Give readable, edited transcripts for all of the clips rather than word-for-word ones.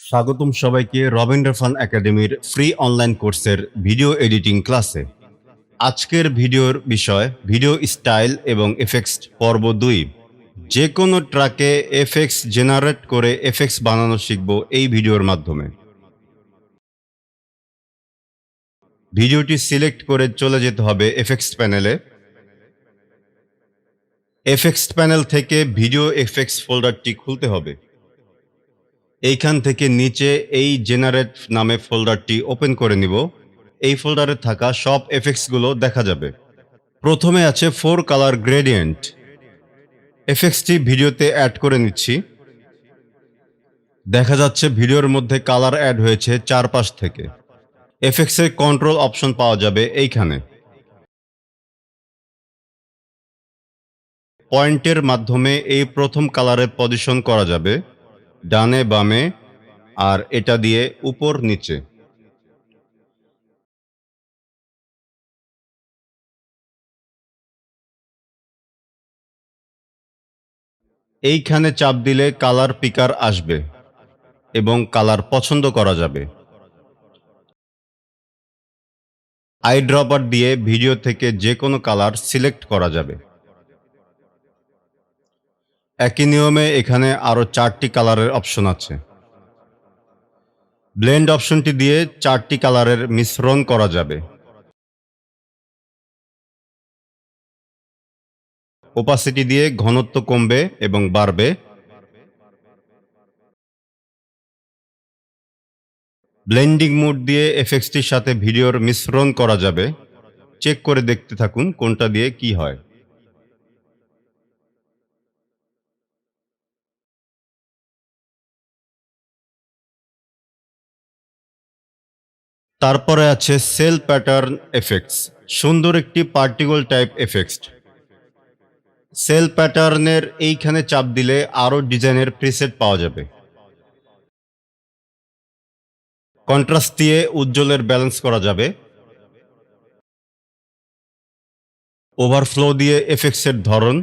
স্বাগতম সবাইকে রবিনরাফান একাডেমির ফ্রি অনলাইন কোর্সের ভিডিও এডিটিং ক্লাসে। আজকের ভিডিওর বিষয় ভিডিও স্টাইল এবং এফেক্টস পর্ব 2। যে কোনো ট্র্যাকে এফেক্টস জেনারেট করে এফেক্টস বানানো শিখব এই ভিডিওর মাধ্যমে। ভিডিওটি সিলেক্ট করে চলে যেতে হবে এফেক্টস প্যানেলে। এফেক্টস প্যানেল থেকে ভিডিও এফেক্টস ফোল্ডারটি খুলতে হবে। এইখান থেকে নিচে এই জেনারেট নামে ফোল্ডারটি ওপেন করে নিব। এই ফোল্ডারে থাকা সব এফেক্টসগুলো দেখা যাবে। প্রথমে আছে 4 কালার গ্রেডিয়েন্ট। এফেক্টসটি ভিডিওতে অ্যাড করে নিচ্ছি। দেখা যাচ্ছে ভিডিওর মধ্যে কালার অ্যাড হয়েছে চারপাশ থেকে। এফেক্টসের কন্ট্রোল অপশন পাওয়া যাবে এইখানে। পয়েন্টের মাধ্যমে এই প্রথম কালারে পজিশন করা যাবে, ডানে বামে, আর এটা দিয়ে উপর নিচে। এইখানে চাপ দিলে কালার পিকার আসবে এবং কালার পছন্দ করা যাবে। আই ড্রপার দিয়ে ভিডিও থেকে যে কোনো কালার সিলেক্ট করা যাবে। একই নিয়মে এখানে আরো 4টি কালারের অপশন আছে। ব্লেন্ড অপশনটি দিয়ে 4টি কালারের মিশ্রণ করা যাবে। ওপাসিটি দিয়ে ঘনত্ব কমবে এবং বাড়বে। ব্লেন্ডিং মোড দিয়ে এফেক্টসটির সাথে ভিডিওর মিশ্রণ করা যাবে। চেক করে দেখতে থাকুন কোনটা দিয়ে কি হয়। তারপরে আছে সেল প্যাটার্ন এফেক্টস, সুন্দর একটি পার্টিকল টাইপ এফেক্টস। সেল প্যাটার্নের এইখানে চাপ দিলে আরো ডিজাইনের প্রিসেট পাওয়া যাবে। কন্ট্রাস্ট দিয়ে উজ্জ্বলের ব্যালেন্স করা যাবে। ওভারফ্লো দিয়ে এফেক্টসের ধরন।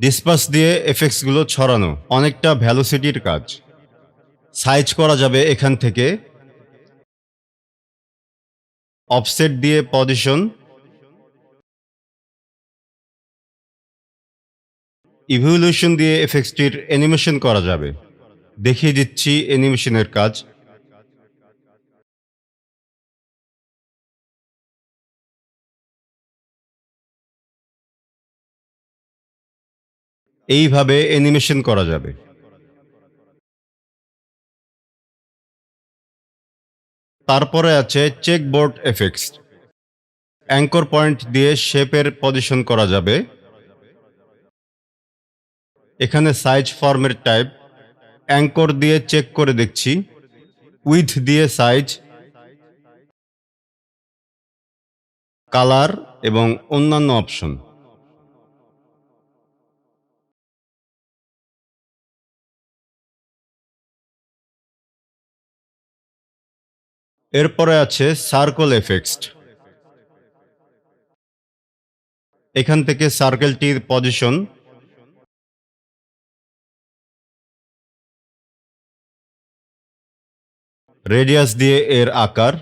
ডিসপার্স দিয়ে এফেক্টসগুলো ছড়ানো, অনেকটা ভ্যালোসিটির কাজ। সাইজ করা যাবে এখান থেকে। অফসেট দিয়ে পজিশন। ইভ্যালুয়েশন দিয়ে এফেক্টসটির অ্যানিমেশন করা যাবে। দেখিয়ে দিচ্ছি অ্যানিমেশনের কাজ। এইভাবে অ্যানিমেশন করা যাবে। তারপরে আছে চেকবোর্ড এফেক্টস। অ্যাঙ্কর পয়েন্ট দিয়ে শেপের পজিশন করা যাবে। এখানে সাইজ ফর্মের টাইপ। অ্যাঙ্কর দিয়ে চেক করে দেখছি। উইথ দিয়ে সাইজ, কালার এবং অন্যান্য অপশন। এরপরে আছে সার্কেল এফেক্টস। এখান থেকে সার্কেলটির পজিশন, রেডিয়াস দিয়ে এর আকার,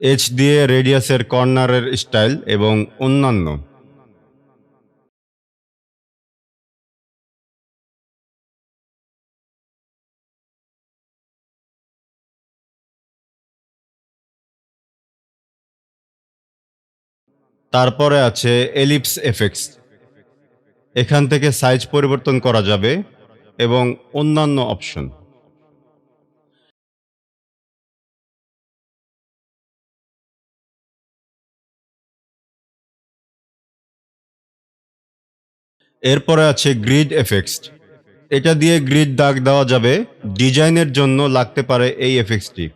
এজ দিয়ে রেডিয়াসের কর্নারের স্টাইল এবং অন্যান্য। তারপরে আছে এলিপস এফেক্টস। এখান থেকে সাইজ পরিবর্তন করা যাবে এবং অন্যান্য অপশন। এরপরে আছে গ্রিড এফেক্টস। এটা দিয়ে গ্রিড দাগ দেওয়া যাবে। ডিজাইনের জন্য লাগতে পারে এই এফেক্টসটি।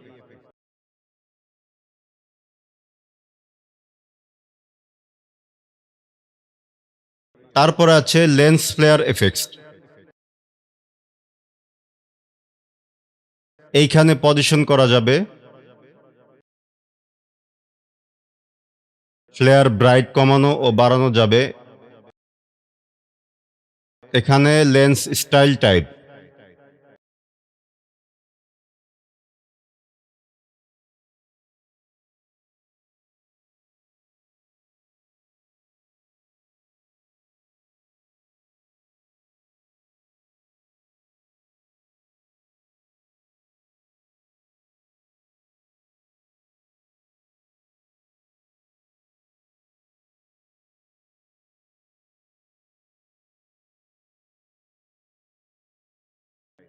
তারপরে আছে লেন্স ফ্লেয়ার এফেক্টস। এইখানে পজিশন করা যাবে। ফ্লেয়ার ব্রাইট কমানো ও বাড়ানো যাবে। এখানে লেন্স স্টাইল টাইপ,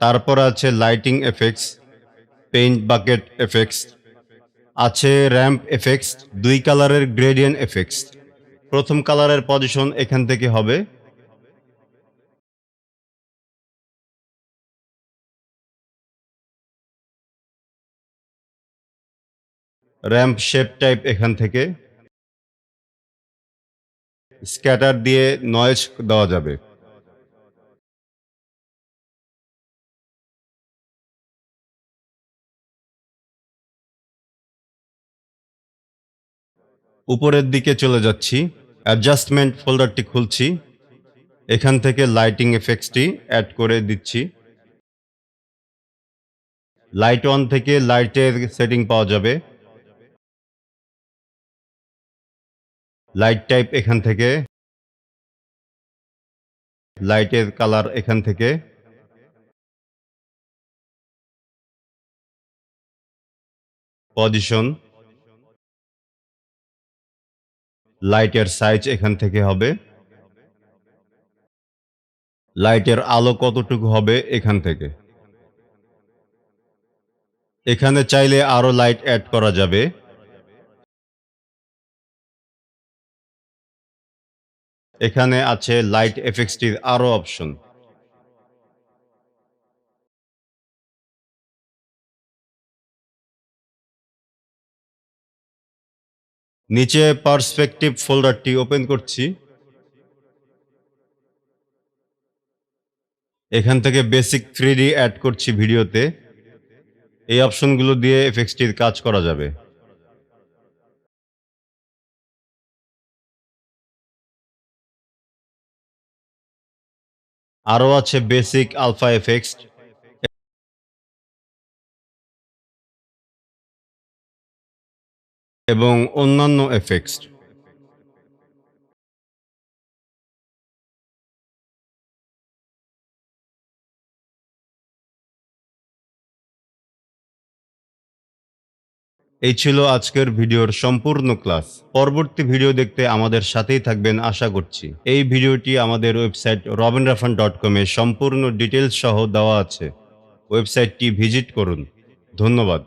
তারপর আছে lighting effects, paint bucket effects, আছে র্যাম্প এফেক্টস, 2 কালারের গ্রেডিয়েন্ট এফেক্টস। প্রথম কালারের পজিশন এখান থেকে হবে, র্যাম্প শেপ টাইপ এখান থেকে, স্ক্যাটার দিয়ে নয়েজ দেওয়া যাবে। উপরের দিকে চলে যাচ্ছি, অ্যাডজাস্টমেন্ট ফোল্ডারটি খুলছি, এখান থেকে লাইটিং এফেক্টসটি অ্যাড করে দিচ্ছি। লাইট অন থেকে লাইটের সেটিং পাওয়া যাবে, লাইট টাইপ এখান থেকে, লাইটের কালার এখান থেকে, পজিশন, লাইটের সাইজ এখান থেকে হবে, লাইটের আলো কতটুকু হবে এখান থেকে। এখানে চাইলে আরো লাইট অ্যাড করা যাবে। এখানে আছে লাইট এফেক্টসটির আরো অপশন। নিচে পার্সপেক্টিভ ফোল্ডারটি ওপেন করছি, এখান থেকে বেসিক 3D অ্যাড করছি ভিডিওতে। এই অপশনগুলো দিয়ে এফেক্টসটির কাজ করা যাবে। আরও আছে বেসিক আলফা এফেক্টস এবং অন্যান্য এফেক্টস। এই ছিল আজকের ভিডিওর সম্পূর্ণ ক্লাস। পরবর্তী ভিডিও দেখতে আমাদের সাথেই থাকবেন আশা করছি। এই ভিডিওটি আমাদের ওয়েবসাইট robinrafan.com এ সম্পূর্ণ ডিটেলস সহ দেওয়া আছে। ওয়েবসাইটটি ভিজিট করুন। ধন্যবাদ।